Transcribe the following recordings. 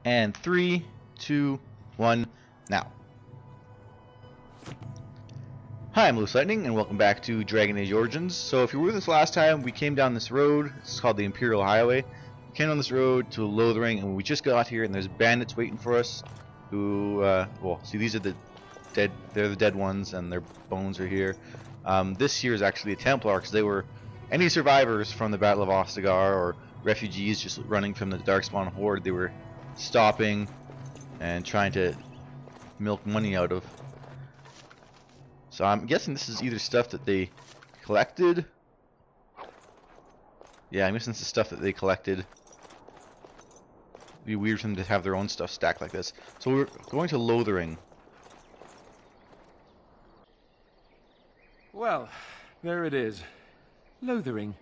And 3, 2, 1, now. Hi, I'm LewisLightning, and welcome back to Dragon Age Origins. So if you were with us last time, we came down this road. It's called the Imperial Highway. We came down this road to Lothering, and we just got here, and there's bandits waiting for us. Who, well, see, these are the dead. They're the dead ones, and their bones are here. This here is actually a Templar, because they were any survivors from the Battle of Ostagar or refugees just running from the Darkspawn Horde. They were stopping and trying to milk money out of. So I'm guessing this is either stuff that they collected. Yeah, I'm guessing this is stuff that they collected. It'd be weird for them to have their own stuff stacked like this. So we're going to Lothering. Well, there it is. Lothering.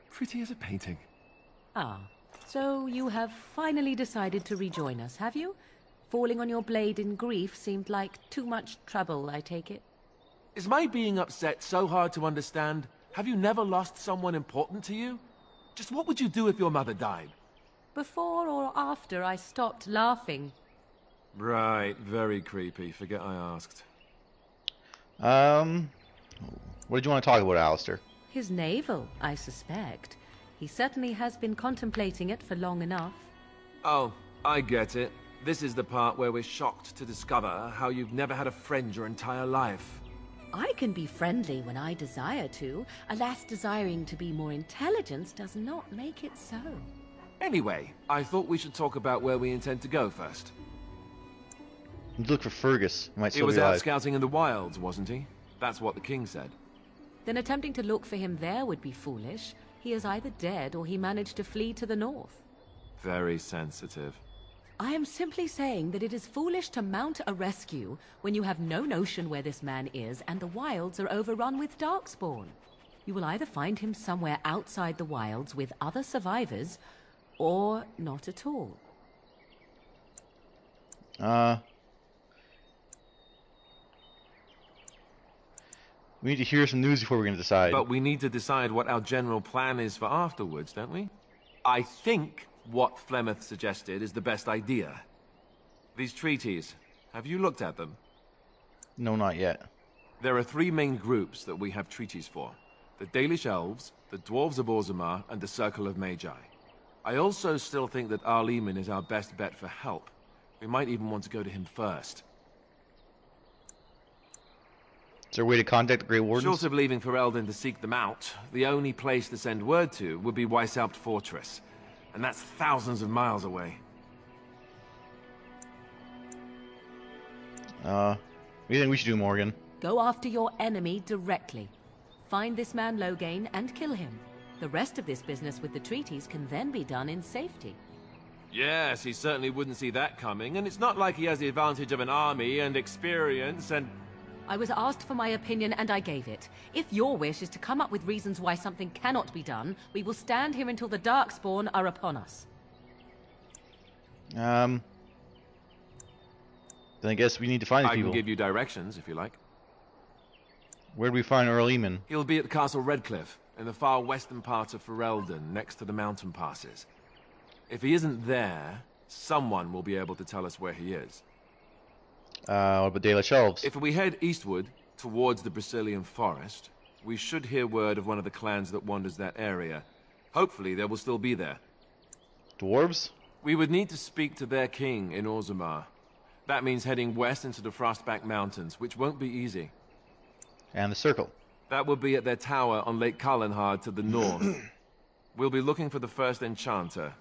Pretty as a painting. Ah, so you have finally decided to rejoin us, have you? Falling on your blade in grief seemed like too much trouble, I take it. Is my being upset so hard to understand? Have you never lost someone important to you? Just what would you do if your mother died? Before or after I stopped laughing? Right, very creepy. Forget I asked. What did you want to talk about, Alistair? His navel, I suspect. He certainly has been contemplating it for long enough. Oh, I get it. This is the part where we're shocked to discover how you've never had a friend your entire life. I can be friendly when I desire to. Alas, desiring to be more intelligent does not make it so. Anyway, I thought we should talk about where we intend to go first. You look for Fergus. He might He still was be out alive. scouting in the wilds, wasn't he? That's what the king said. Then attempting to look for him there would be foolish. He is either dead or he managed to flee to the north. Very sensitive. I am simply saying that it is foolish to mount a rescue when you have no notion where this man is and the wilds are overrun with darkspawn. You will either find him somewhere outside the wilds with other survivors, or not at all. We need to hear some news before we're going to decide. But we need to decide what our general plan is for afterwards, don't we? I think what Flemeth suggested is the best idea. These treaties, have you looked at them? No, not yet. There are three main groups that we have treaties for. The Dalish Elves, the Dwarves of Orzammar, and the Circle of Magi. I also still think that Arleman is our best bet for help. We might even want to go to him first. Is there a way to contact the Grey Wardens? Short of leaving Ferelden to seek them out, the only place to send word to would be Weishaupt Fortress. And that's thousands of miles away. What do you think we should do, Morgan? Go after your enemy directly. Find this man Loghain and kill him. The rest of this business with the treaties can then be done in safety. Yes, he certainly wouldn't see that coming, and it's not like he has the advantage of an army and experience and... I was asked for my opinion and I gave it. If your wish is to come up with reasons why something cannot be done, we will stand here until the Darkspawn are upon us. Then I guess we need to find the people. I can give you directions, if you like. Where do we find Arleman? He'll be at Castle Redcliffe, in the far western part of Ferelden, next to the mountain passes. If he isn't there, someone will be able to tell us where he is. What about Dalish Elves? If we head eastward, towards the Brazilian forest, we should hear word of one of the clans that wanders that area. Hopefully they will still be there. Dwarves? We would need to speak to their king in Orzammar. That means heading west into the Frostback Mountains, which won't be easy. And the Circle? That will be at their tower on Lake Kallenhard to the north. We'll be looking for the first enchanter,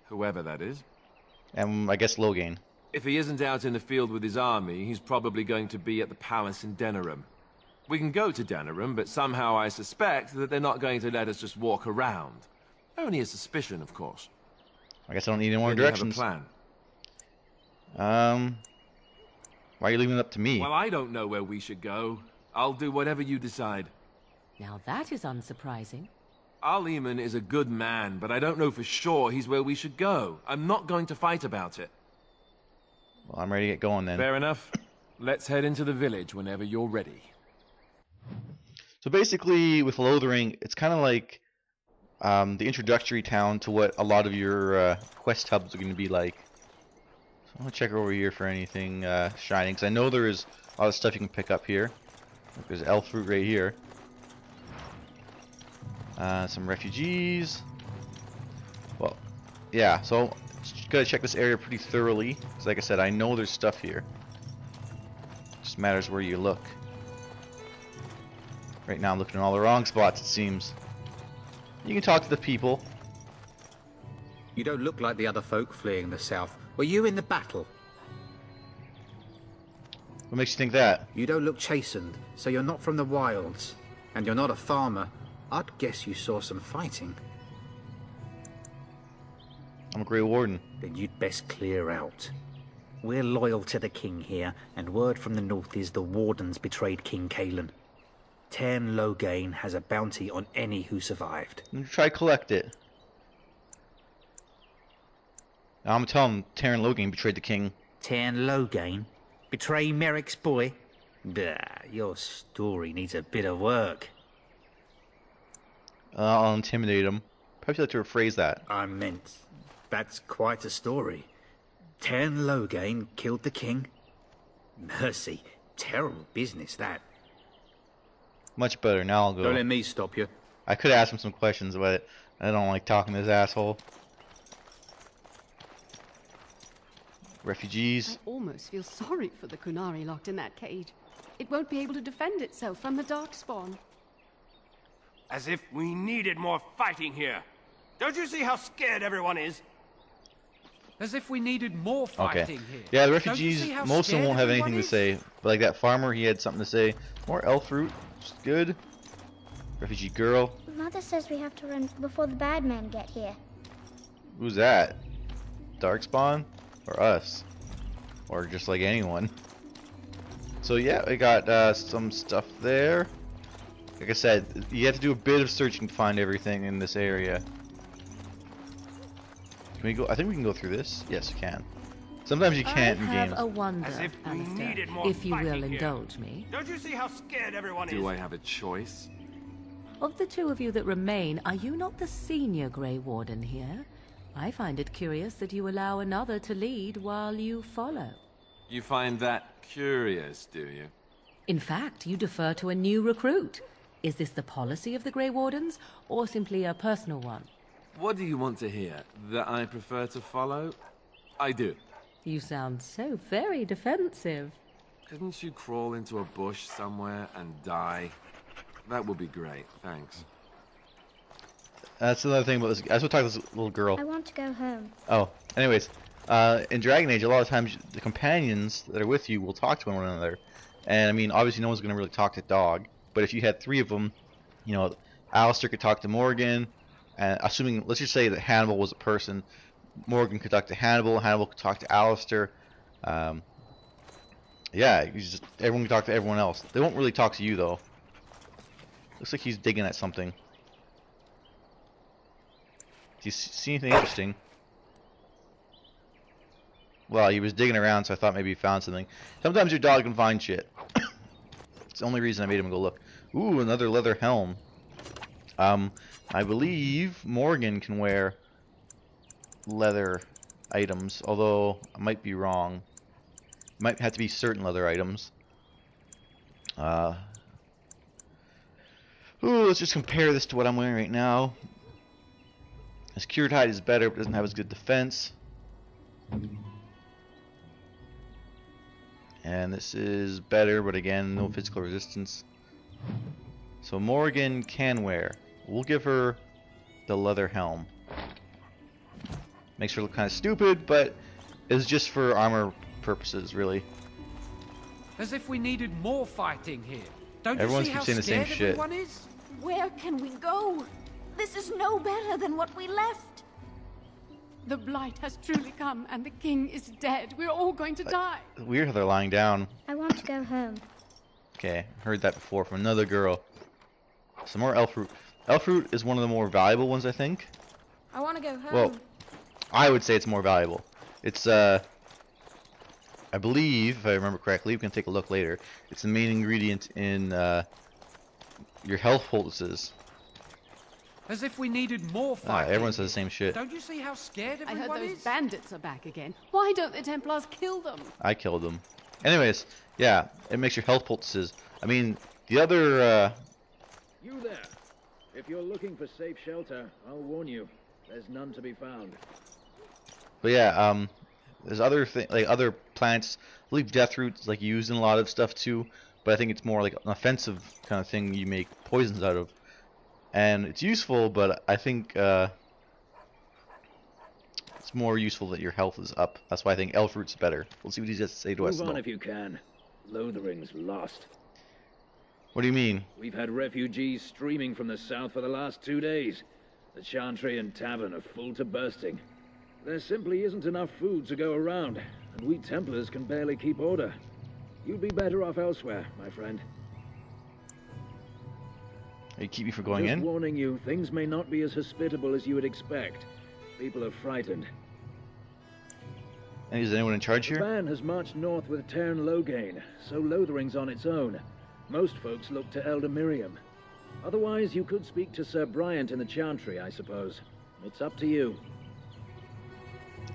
whoever that is. And I guess Loghain. If he isn't out in the field with his army, he's probably going to be at the palace in Denerim. We can go to Denerim, but somehow I suspect that they're not going to let us just walk around. Only a suspicion, of course. I guess I don't need any more Then you directions. have a plan. Why are you leaving it up to me? Well, I don't know where we should go. I'll do whatever you decide. Now that is unsurprising. Arleman is a good man, but I don't know for sure he's where we should go. I'm not going to fight about it. Well, I'm ready to get going then. Fair enough. Let's head into the village whenever you're ready. So basically, with Lothering, it's kind of like the introductory town to what a lot of your quest hubs are going to be like. I'm gonna check over here for anything shining, because I know there is a lot of stuff you can pick up here. Look, there's elf fruit right here. Some refugees. Well, yeah, so just gotta check this area pretty thoroughly, because like I said, I know there's stuff here. Just matters where you look. Right now I'm looking in all the wrong spots, it seems. You can talk to the people. You don't look like the other folk fleeing the south. Were you in the battle? What makes you think that? You don't look chastened, so you're not from the wilds. And you're not a farmer. I'd guess you saw some fighting. I'm a Grey Warden. Then you'd best clear out. We're loyal to the king here, and word from the north is the wardens betrayed King Kalen. Tairn Loghain has a bounty on any who survived. Try collect it. I'm gonna tell him Tairn Loghain betrayed the king. Tairn Loghain? Betray Merrick's boy? Bah, your story needs a bit of work. I'll intimidate him. Perhaps you'd like to rephrase that. I meant, that's quite a story. Tairn Loghain killed the king? Mercy, terrible business that. Much better. Now I'll go. Don't let me stop you. I could ask him some questions, but I don't like talking to this asshole. Refugees. I almost feel sorry for the Kunari locked in that cage. It won't be able to defend itself from the Darkspawn. As if we needed more fighting here. Don't you see how scared everyone is? As if we needed more fighting here. Yeah, the refugees, most of them won't have anything to say. But like that farmer, he had something to say. More elf fruit, which is good. Refugee girl. Mother says we have to run before the bad men get here. Who's that? Darkspawn? Or us? Or just like anyone? So yeah, we got some stuff there. Like I said, you have to do a bit of searching to find everything in this area. Can we go? I think we can go through this. Yes, we can. Sometimes you can't in games. I have a wonder, As if we needed Alistair, more if you will fighting here. indulge me. Don't you see how scared everyone is? Do I have a choice? Of the two of you that remain, are you not the senior Grey Warden here? I find it curious that you allow another to lead while you follow. You find that curious, do you? In fact, you defer to a new recruit. Is this the policy of the Grey Wardens, or simply a personal one? What do you want to hear? That I prefer to follow? I do. You sound so very defensive. Couldn't you crawl into a bush somewhere and die? That would be great, thanks. That's another thing about this. I just want to talk to this little girl. I want to go home. Oh, anyways, in Dragon Age, a lot of times the companions that are with you will talk to one another, and I mean, obviously, no one's going to really talk to Dog. But if you had three of them, you know, Alistair could talk to Morgan, and assuming, let's just say that Hannibal was a person, Morgan could talk to Hannibal, Hannibal could talk to Alistair. Yeah, everyone can talk to everyone else. They won't really talk to you though. Looks like he's digging at something. Do you see anything interesting? Well, he was digging around, so I thought maybe he found something. Sometimes your dog can find shit. It's the only reason I made him go look. Ooh, another leather helm. I believe Morgan can wear leather items, although I might be wrong. Might have to be certain leather items. Ooh, let's just compare this to what I'm wearing right now. His cured hide is better, but doesn't have as good defense. And this is better, but again, no physical resistance. So Morgan can wear. We'll give her the leather helm. Makes her look kind of stupid, but it's just for armor purposes, really. As if we needed more fighting here. Don't Everyone's you see how saying the same scared shit. everyone is? Where can we go? This is no better than what we left. The blight has truly come, and the king is dead. We're all going to die. Weird how they're lying down. I want to go home. Okay, heard that before from another girl. Some more elf fruit. Elf fruit is one of the more valuable ones, I think. I want to go home. Well, I would say it's more valuable. It's I believe, if I remember correctly, we can take a look later. It's the main ingredient in your health poultices. As if we needed more fighting. Everyone says the same shit. Don't you see how scared I everyone heard those is? bandits are back again. Why don't the Templars kill them? I killed them. Anyways, yeah, it makes your health poultices. I mean, the other, You there. If you're looking for safe shelter, I'll warn you. There's none to be found. But yeah, there's other other plants. I believe death root's like used in a lot of stuff too, but I think it's more like an offensive kind of thing you make poisons out of. And it's useful, but I think it's more useful that your health is up. That's why I think elf root's better. We'll see what he has to say to us. Move on if you can. Lothering's lost. What do you mean? We've had refugees streaming from the south for the last 2 days. The Chantry and Tavern are full to bursting. There simply isn't enough food to go around, and we Templars can barely keep order. You'd be better off elsewhere, my friend. You keep me from going Just in? warning you, things may not be as hospitable as you would expect. People are frightened. And is anyone in charge The here? band has marched north with Tern Logain, so Lothering's on its own. Most folks look to Elder Miriam. Otherwise, you could speak to Sir Bryant in the Chantry, I suppose. It's up to you.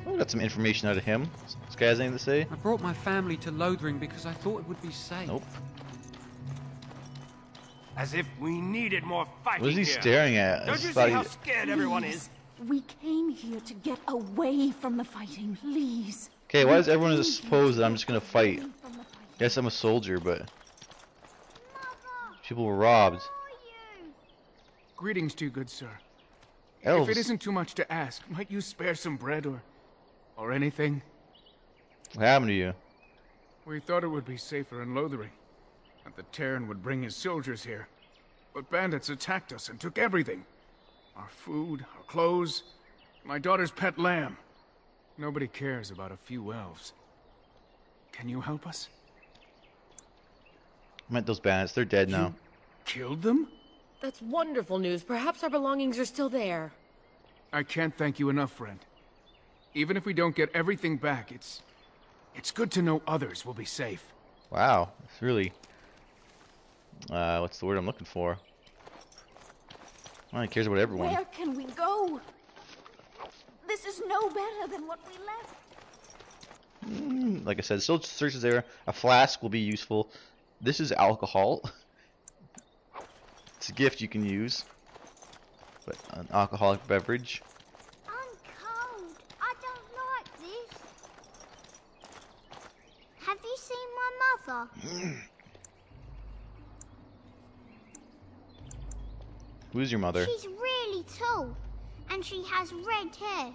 Oh, got some information out of him. This guy has anything to say? I brought my family to Lothering because I thought it would be safe. Nope. As if we needed more fighting What is he here. staring at? I Don't just you thought see how he- scared everyone is? We came here to get away from the fighting, please. Okay, why does everyone just suppose that I'm just gonna fight? Yes, I'm a soldier, but people were robbed. Greetings to you, good sir. Elves. If it isn't too much to ask, might you spare some bread or anything? What happened to you? We thought it would be safer in Lothering, that the Terran would bring his soldiers here. But bandits attacked us and took everything. Our food, our clothes, my daughter's pet lamb. Nobody cares about a few elves. Can you help us? I meant those bandits. They're dead now. Killed them? That's wonderful news. Perhaps our belongings are still there. I can't thank you enough, friend. Even if we don't get everything back, it's good to know others will be safe. Wow, it's really... what's the word I'm looking for? Well, he cares about everyone. Where can we go? This is no better than what we left. Like I said, still searches there. A flask will be useful. This is alcohol. It's a gift you can use. But an alcoholic beverage. I'm cold. I don't like this. Have you seen my mother? Who's your mother? She's really tall, and she has red hair.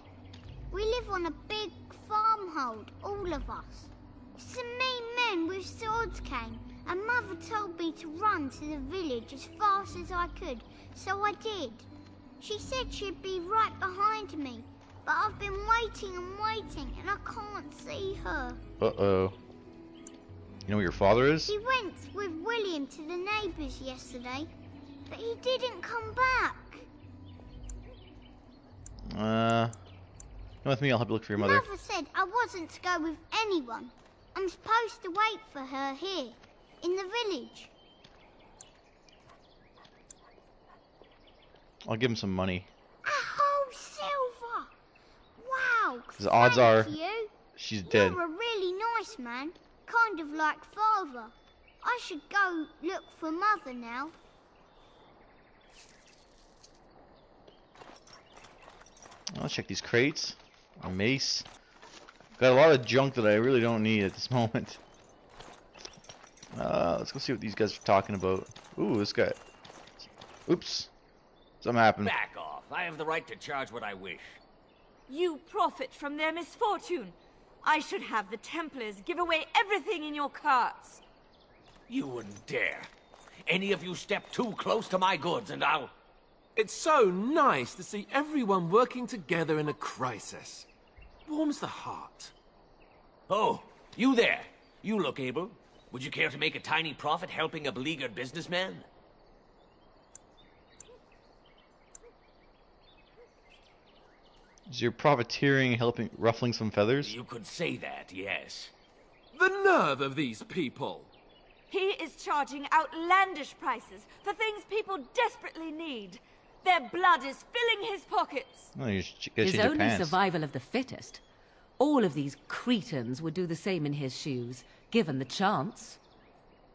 We live on a big farmhold, all of us. Some mean men with swords came, and Mother told me to run to the village as fast as I could, so I did. She said she'd be right behind me, but I've been waiting and waiting, and I can't see her. Uh-oh. You know where your father is? He went with William to the neighbours yesterday, but he didn't come back. Come with me, I'll help you look for your mother. Mother said I wasn't to go with anyone. I'm supposed to wait for her here, in the village. I'll give him some money. A whole silver! Wow! The odds are thank you. she's dead. You're a really nice man, kind of like Father. I should go look for Mother now. Let's check these crates. A mace. Got a lot of junk that I really don't need at this moment. Let's go see what these guys are talking about. Ooh, this guy. Oops. Something happened. Back off. I have the right to charge what I wish. You profit from their misfortune. I should have the Templars give away everything in your carts. You wouldn't dare. Any of you step too close to my goods and I'll... It's so nice to see everyone working together in a crisis. Warms the heart. Oh, you there. You look able. Would you care to make a tiny profit helping a beleaguered businessman? Is your profiteering helping ruffling some feathers? You could say that, yes. The nerve of these people! He is charging outlandish prices for things people desperately need. Their blood is filling his pockets. Well, you should It's change your only pants. survival of the fittest. All of these cretins would do the same in his shoes, given the chance.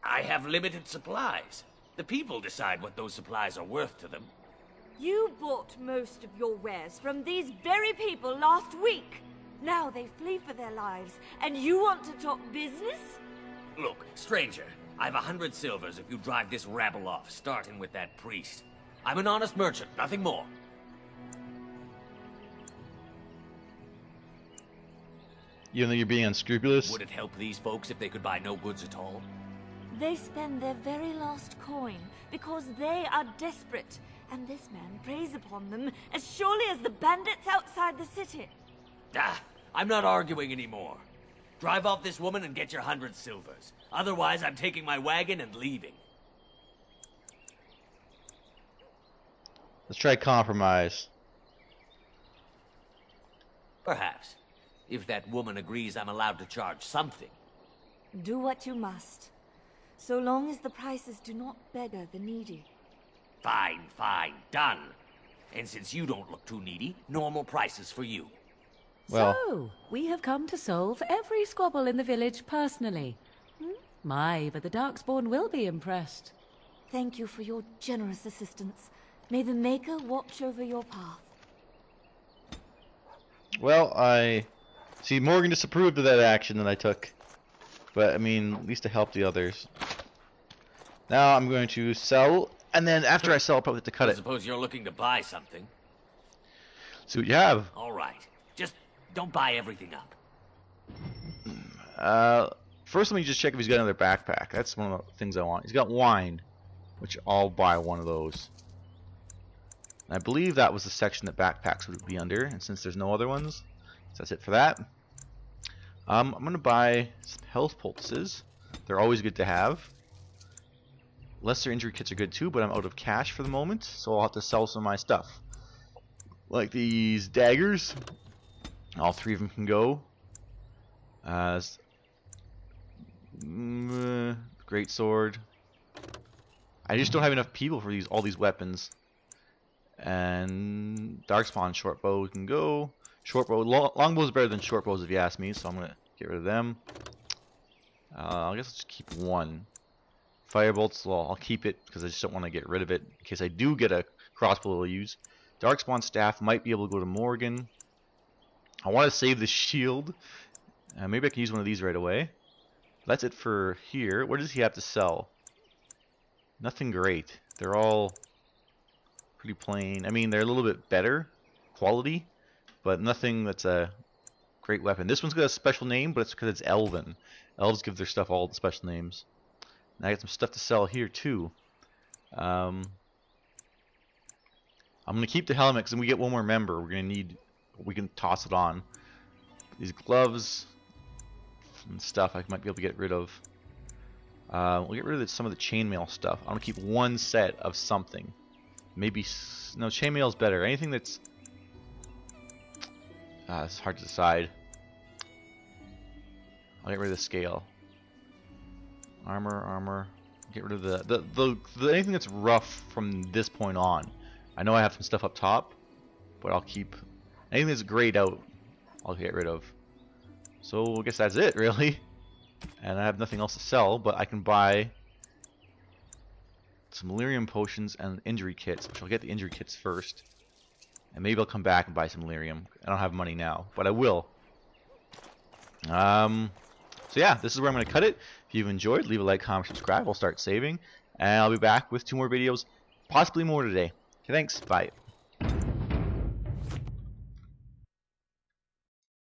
I have limited supplies. The people decide what those supplies are worth to them. You bought most of your wares from these very people last week. Now they flee for their lives, and you want to talk business? Look, stranger, I've 100 silvers if you drive this rabble off, starting with that priest. I'm an honest merchant, nothing more. You know you're being unscrupulous? Would it help these folks if they could buy no goods at all? They spend their very last coin because they are desperate, and this man preys upon them as surely as the bandits outside the city. Ah, I'm not arguing anymore. Drive off this woman and get your 100 silvers. Otherwise, I'm taking my wagon and leaving. Let's try compromise. Perhaps. If that woman agrees I'm allowed to charge something. Do what you must, so long as the prices do not beggar the needy. Fine, fine, done. And since you don't look too needy, normal prices for you. Well, So, we have come to solve every squabble in the village personally. My, but the Darkspawn will be impressed. Thank you for your generous assistance. May the Maker watch over your path. well, I see Morgan disapproved of that action that I took. But, I mean, at least to help the others. Now I'm going to sell, and then after I sell, I'll probably have to cut I it. suppose you're looking to buy something. See what you have. All right. Just don't buy everything up. First let me just check if he's got another backpack. That's one of the things I want. He's got wine, which I'll buy one of those. And I believe that was the section that backpacks would be under, and since there's no other ones, so that's it for that. I'm gonna buy some health poultices. They're always good to have. Lesser injury kits are good too, but I'm out of cash for the moment, so I'll have to sell some of my stuff. Like these daggers. All three of them can go. Great sword. I just don't have enough people for all these weapons. And Darkspawn short bow can go. Short bow, longbow is better than short bows if you ask me, so I'm gonna get rid of them. I guess I'll just keep one. Firebolts, well, I'll keep it because I just don't want to get rid of it in case I do get a crossbow to use. Darkspawn staff might be able to go to Morgan. I want to save the shield. Maybe I can use one of these right away. That's it for here. What does he have to sell? Nothing great. They're all pretty plain. I mean, they're a little bit better quality, but nothing that's a great weapon. This one's got a special name, but it's because it's Elven. Elves give their stuff all the special names. And I got some stuff to sell here too. I'm gonna keep the helmet because when we get one more member, we're gonna need. We can toss it on. These gloves and stuff I might be able to get rid of. We'll get rid of some of the chainmail stuff. I'm gonna keep one set of something. Maybe no, chainmail is better. Anything that's it's hard to decide. I'll get rid of the scale. Armor. Get rid of the anything that's rough from this point on. I know I have some stuff up top, but I'll keep anything that's grayed out. I'll get rid of. So I guess that's it, really. And I have nothing else to sell, but I can buy some lyrium potions and injury kits, which I'll get the injury kits first. And maybe I'll come back and buy some lyrium. I don't have money now, but I will. So yeah, this is where I'm going to cut it. If you've enjoyed, leave a like, comment, subscribe. I'll start saving. And I'll be back with 2 more videos, possibly more today. Okay, thanks. Bye.